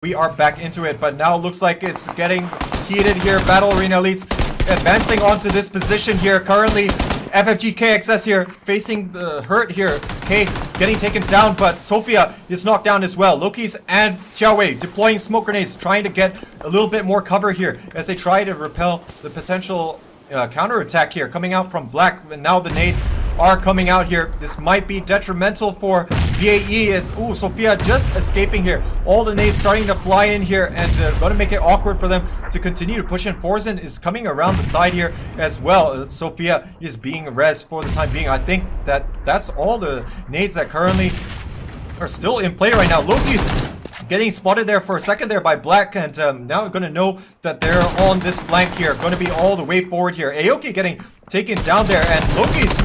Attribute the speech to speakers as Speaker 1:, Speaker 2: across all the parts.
Speaker 1: We are back into it, but now it looks like it's getting heated here. Battle Arena Elites advancing onto this position here. Currently, FFG KXS here facing the hurt here. K getting taken down, but sophiya is knocked down as well. Lokies and Jia deploying smoke grenades, trying to get a little bit more cover here as they try to repel the potential counterattack here coming out from Black. And now the nades are coming out here. This might be detrimental for B.A.E. It's sophiya just escaping here. All the nades starting to fly in here and going to make it awkward for them to continue to push in. Forzen is coming around the side here as well. Sophiya is being res for the time being. I think that's all the nades that currently are still in play right now. Loki's getting spotted there for a second there by Black, and now going to know that they're on this flank here. Going to be all the way forward here. Aoki getting taken down there, and Loki's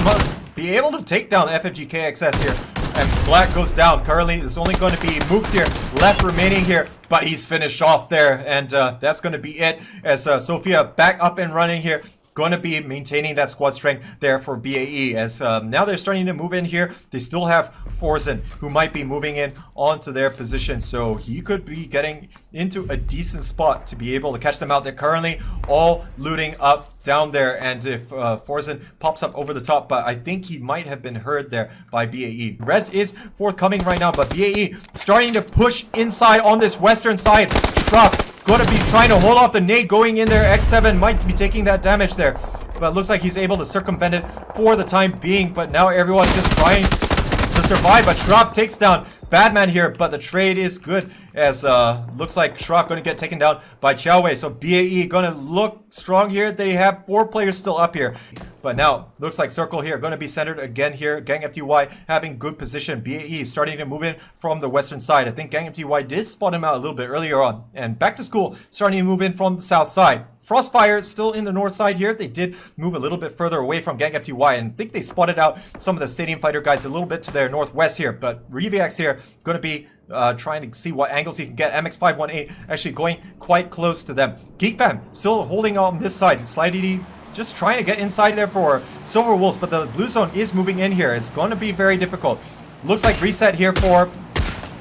Speaker 1: be able to take down FFG KXS here. And Black goes down. Currently, there's only going to be Mooks here left remaining here, but he's finished off there, and that's going to be it as sophiya back up and running here. Going to be maintaining that squad strength there for B.A.E. as now they're starting to move in here. They still have Forzen, who might be moving in onto their position, so he could be getting into a decent spot to be able to catch them out. They're currently all looting up down there, and if Forzen pops up over the top, but I think he might have been heard there by B.A.E. Res is forthcoming right now, but B.A.E. starting to push inside on this western side. Truck gonna be trying to hold off the nade going in there. X7 might be taking that damage there, but looks like he's able to circumvent it for the time being. But now everyone's just trying to survive, but Schraub takes down Badman here, but the trade is good as looks like Schraub going to get taken down by Xiaowei. So B.A.E. going to look strong here. They have 4 players still up here, but now looks like Circle here going to be centered again here. Gang FTY having good position. B.A.E. starting to move in from the western side. I think Gang FTY did spot him out a little bit earlier on, and Back to School starting to move in from the south side. Frostfire is still in the north side here. They did move a little bit further away from Gang FTY, and I think they spotted out some of the Stadium Fighter guys a little bit to their northwest here. But Reviax here going to be trying to see what angles he can get. MX518 actually going quite close to them. GeekFam still holding on this side. Slidey just trying to get inside there for Silver Wolves, but the blue zone is moving in here. It's going to be very difficult. Looks like reset here for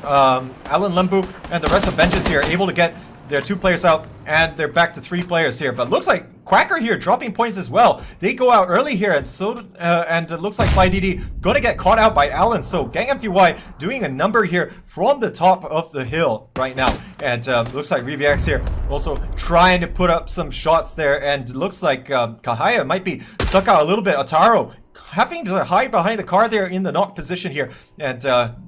Speaker 1: Alan Lembu and the rest of Vengeance here, able to get their 2 players out, and they're back to 3 players here. But looks like Quacker here dropping points as well. They go out early here, and so and it looks like FlyDD going to get caught out by Alan. So Gang FTY doing a number here from the top of the hill right now, and looks like Reviax here also trying to put up some shots there, and looks like Kahaya might be stuck out a little bit. Ataro having to hide behind the car there in the knock position here, and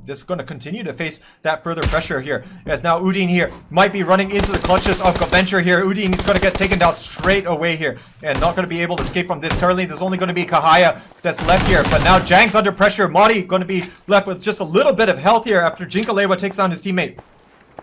Speaker 1: this is going to continue to face that further pressure here, as now Udin here might be running into the clutches of Venture here. Udin is going to get taken down straight away here and not going to be able to escape from this. Currently there's only going to be Kahaya that's left here, but now Jang's under pressure. Madi going to be left with just a little bit of health here after Jinkalewa takes down his teammate.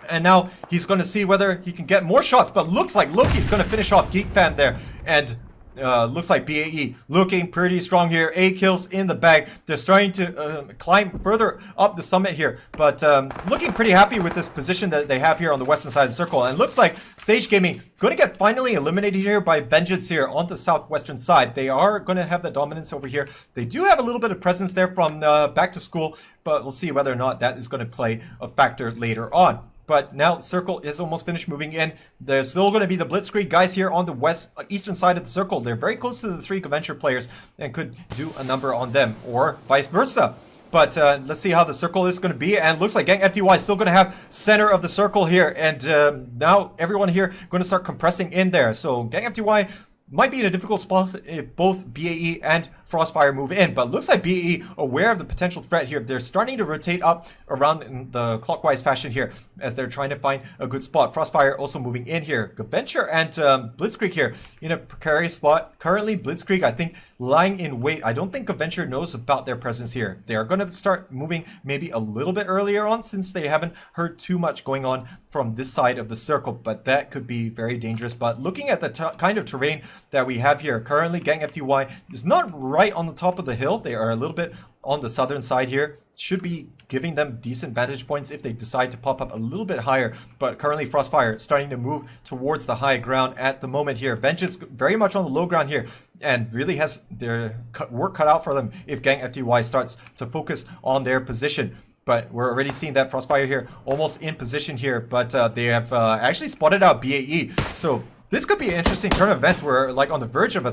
Speaker 1: And now he's going to see whether he can get more shots, but looks like Loki's going to finish off GeekFam there, and looks like B.A.E. looking pretty strong here. 8 kills in the bag. They're starting to climb further up the summit here, but looking pretty happy with this position that they have here on the western side of the circle. And looks like Stage Gaming going to get finally eliminated here by Vengeance here on the southwestern side. They are going to have the dominance over here. They do have a little bit of presence there from Back to School, but we'll see whether or not that is going to play a factor later on. But now Circle is almost finished moving in. There's still going to be the Blitzkrieg guys here on the eastern side of the circle. They're very close to the 3 Conventure players and could do a number on them, or vice versa. But let's see how the circle is going to be. And looks like Gang FTY is still going to have center of the circle here. And now everyone here going to start compressing in there. So Gang FTY might be in a difficult spot if both B.A.E. and Frostfire move in, but looks like B.A.E. aware of the potential threat here. They're starting to rotate up around in the clockwise fashion here as they're trying to find a good spot. Frostfire also moving in here. Venture and Blitzkrieg here in a precarious spot. Currently, Blitzkrieg, I think, lying in wait. I don't think Venture knows about their presence here. They are going to start moving maybe a little bit earlier on, since they haven't heard too much going on from this side of the circle, but that could be very dangerous. But looking at the kind of terrain that we have here, currently Gang FTY is not right on the top of the hill. They are a little bit on the southern side here. Should be giving them decent vantage points if they decide to pop up a little bit higher. But currently Frostfire starting to move towards the high ground at the moment here. Vengeance very much on the low ground here, and really has their work cut out for them if Gang FTY starts to focus on their position. but we're already seeing that Frostfire here almost in position here, but they have actually spotted out B.A.E. So this could be an interesting turn of events. We're like on the verge of a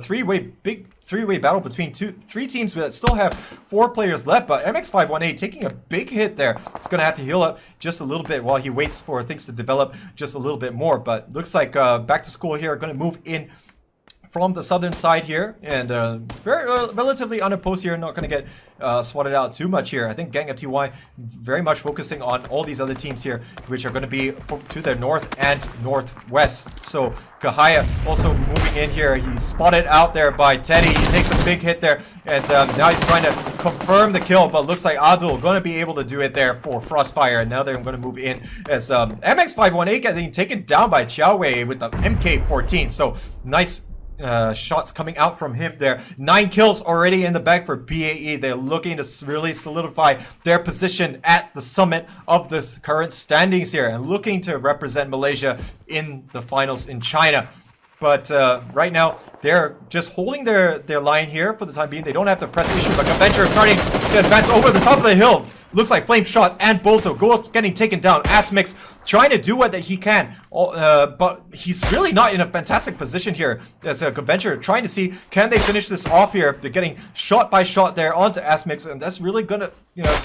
Speaker 1: big three-way battle between three teams that still have 4 players left, but MX518 taking a big hit there. It's going to have to heal up just a little bit while he waits for things to develop just a little bit more, but looks like back to school here, going to move in from the southern side here, and very relatively unopposed here, not going to get swatted out too much here. I think Gang FTY very much focusing on all these other teams here, which are going to be to their north and northwest. So Kahaya also moving in here. He's spotted out there by Teddy. He takes a big hit there, and now he's trying to confirm the kill, but looks like Adul going to be able to do it there for Frostfire. And now they're going to move in as MX518 getting taken down by Chiaowei with the MK14. So nice shots coming out from him there. 9 kills already in the bag for B.A.E. They're looking to really solidify their position at the summit of the current standings here and looking to represent Malaysia in the finals in China. But right now, they're just holding their line here for the time being. They don't have to press issue, but Adventure starting to advance over the top of the hill. Looks like Flame Shot and Bozo getting taken down. Asmix trying to do what he can, but he's really not in a fantastic position here as a Adventure trying to see, can they finish this off here? They're getting shot by shot there onto Asmix, and that's really gonna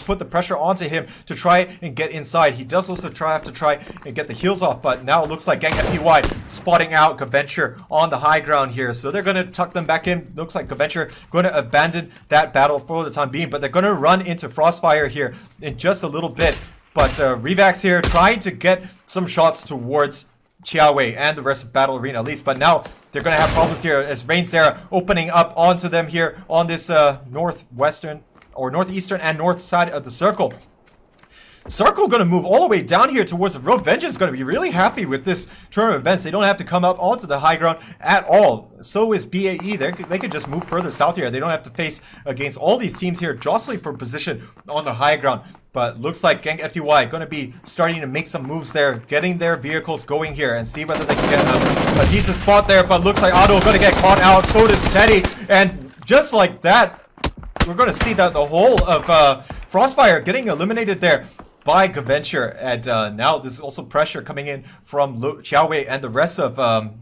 Speaker 1: put the pressure onto him to try and get inside. He does also have to try and get the heals off, but now it looks like Gang FTY spotting out Adventure on the high ground here, so they're gonna tuck them back in. Looks like Adventure going to abandon that battle for the time being, but they're going to run into Frostfire here in just a little bit. But Revax here trying to get some shots towards Chiaowei and the rest of Battle Arena at least, but now they're going to have problems here as Rain Zera opening up onto them here on this northwestern or northeastern and north side of the circle. Circle going to move all the way down here towards the road. Vengeance is going to be really happy with this turn of events. They don't have to come up onto the high ground at all. So is B.A.E. They could just move further south here. They don't have to face against all these teams here jostling for position on the high ground. But looks like Gang FTY going to be starting to make some moves there, getting their vehicles going here and see whether they can get a decent spot there. But looks like Otto going to get caught out. So does Teddy. And just like that, we're going to see that the whole of Frostfire getting eliminated there by Gaventure, and now there's also pressure coming in from Chiaowei and the rest of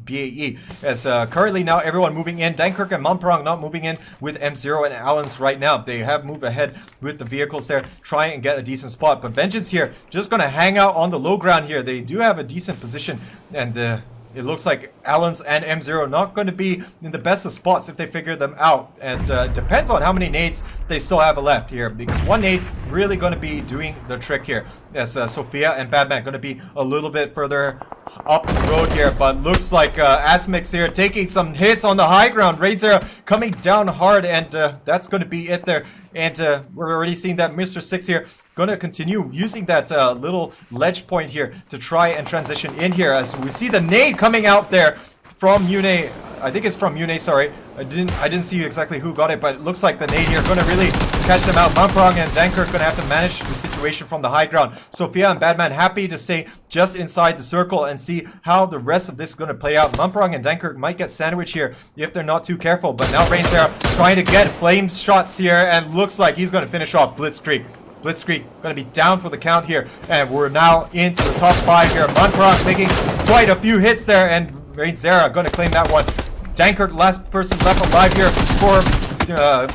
Speaker 1: B.A.E. as currently now everyone moving in. Dunkirk and Mamprang not moving in with M0 and Allens right now. They have moved ahead with the vehicles there, trying and get a decent spot. But Vengeance here just going to hang out on the low ground here. They do have a decent position, and it looks like Allens and M0 not going to be in the best of spots if they figure them out. And depends on how many nades they still have left here, because one nade really going to be doing the trick here. As sophiya and Badman going to be a little bit further up the road here. But looks like Asmix here taking some hits on the high ground. Raidzera coming down hard, and that's going to be it there. And we're already seeing that Mr. 6 here going to continue using that little ledge point here to try and transition in here, as we see the nade coming out there from Yune. I think it's from Yune, sorry. I didn't see exactly who got it, but it looks like the nade here going to really catch them out. Mamprang and Dunkirk going to have to manage the situation from the high ground. Sophiya and Badman happy to stay just inside the circle and see how the rest of this is going to play out. Mamprang and Dunkirk might get sandwiched here if they're not too careful, but now Rainsera trying to get flame shots here, and looks like he's going to finish off Blitzkrieg. Blitzkrieg going to be down for the count here, and we're now into the top 5 here. Mamprang taking quite a few hits there, and Rainsera going to claim that one. Dunkirk, last person left alive here for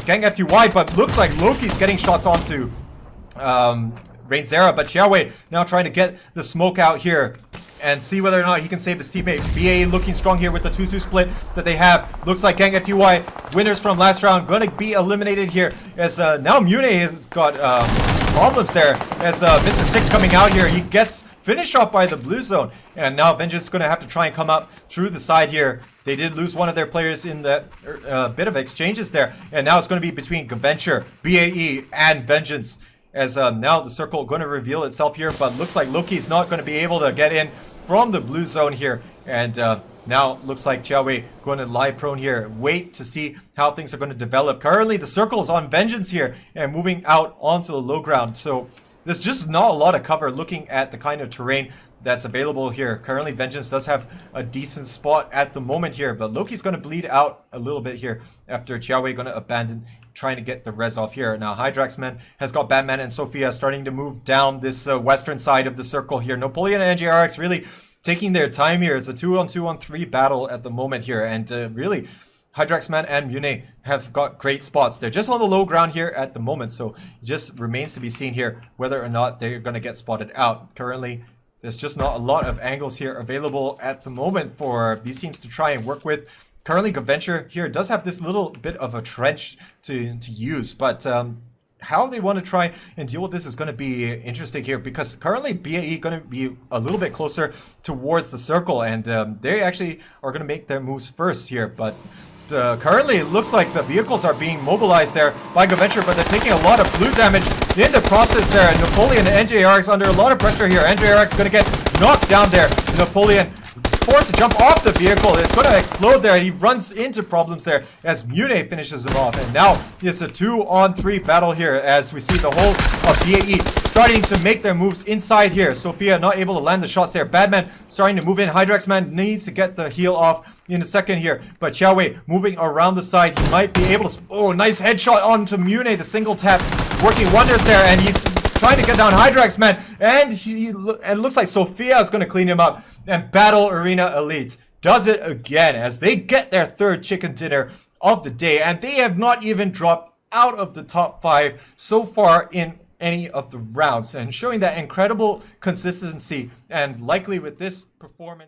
Speaker 1: Gang FTY, but looks like Loki's getting shots onto Rainsera, but Chiaowei now trying to get the smoke out here and see whether or not he can save his teammate. B.A.E looking strong here with the 2-2 split that they have. Looks like Gang FTY, winners from last round, going to be eliminated here, as now Mune has got problems there, as Mr. 6 coming out here. He gets finished off by the blue zone, and now Vengeance is going to have to try and come up through the side here. They did lose one of their players in that bit of exchanges there, and now it's going to be between Gaventure, B.A.E, and Vengeance, as now the circle going to reveal itself here, but looks like Loki's not going to be able to get in from the blue zone here, and now looks like Chiaowei going to lie prone here. Wait to see how things are going to develop. Currently the circle is on Vengeance here and moving out onto the low ground, so there's just not a lot of cover looking at the kind of terrain that's available here. Currently Vengeance does have a decent spot at the moment here, but Loki's going to bleed out a little bit here after Chiaowei going to abandon trying to get the res off here. Now HYDRAXMAN has got Badman and sophiya starting to move down this western side of the circle here. Napoleon and NJRX really taking their time here. It's a 2-on-2-on-3 battle at the moment here, and really HYDRAXMAN and Mune have got great spots. They're just on the low ground here at the moment, so it just remains to be seen here whether or not they're going to get spotted out. Currently, there's just not a lot of angles here available at the moment for these teams to try and work with. Currently, Geventure here does have this little bit of a trench to use, but how they want to try and deal with this is going to be interesting here, because currently B.A.E going to be a little bit closer towards the circle, and they actually are going to make their moves first here, but currently it looks like the vehicles are being mobilized there by Geventure, but they're taking a lot of blue damage in the process there, and Napoleon and NJRX under a lot of pressure here. NJRX going to get knocked down there. Napoleon forced to jump off the vehicle. It's going to explode there, and he runs into problems there as Mune finishes him off. And now it's a 2-on-3 battle here as we see the whole of B.A.E starting to make their moves inside here. sophiya not able to land the shots there. Badman starting to move in. HYDRAXMAN needs to get the heal off in a second here, but Xiaowei moving around the side. He might be able to... Oh, nice headshot onto Mune. The single tap working wonders there, and he's trying to get down HYDRAXMAN, and it looks like sophiya is going to clean him up. And Battle Arena Elites does it again as they get their third chicken dinner of the day, and they have not even dropped out of the top 5 so far in any of the rounds, and showing that incredible consistency, and likely with this performance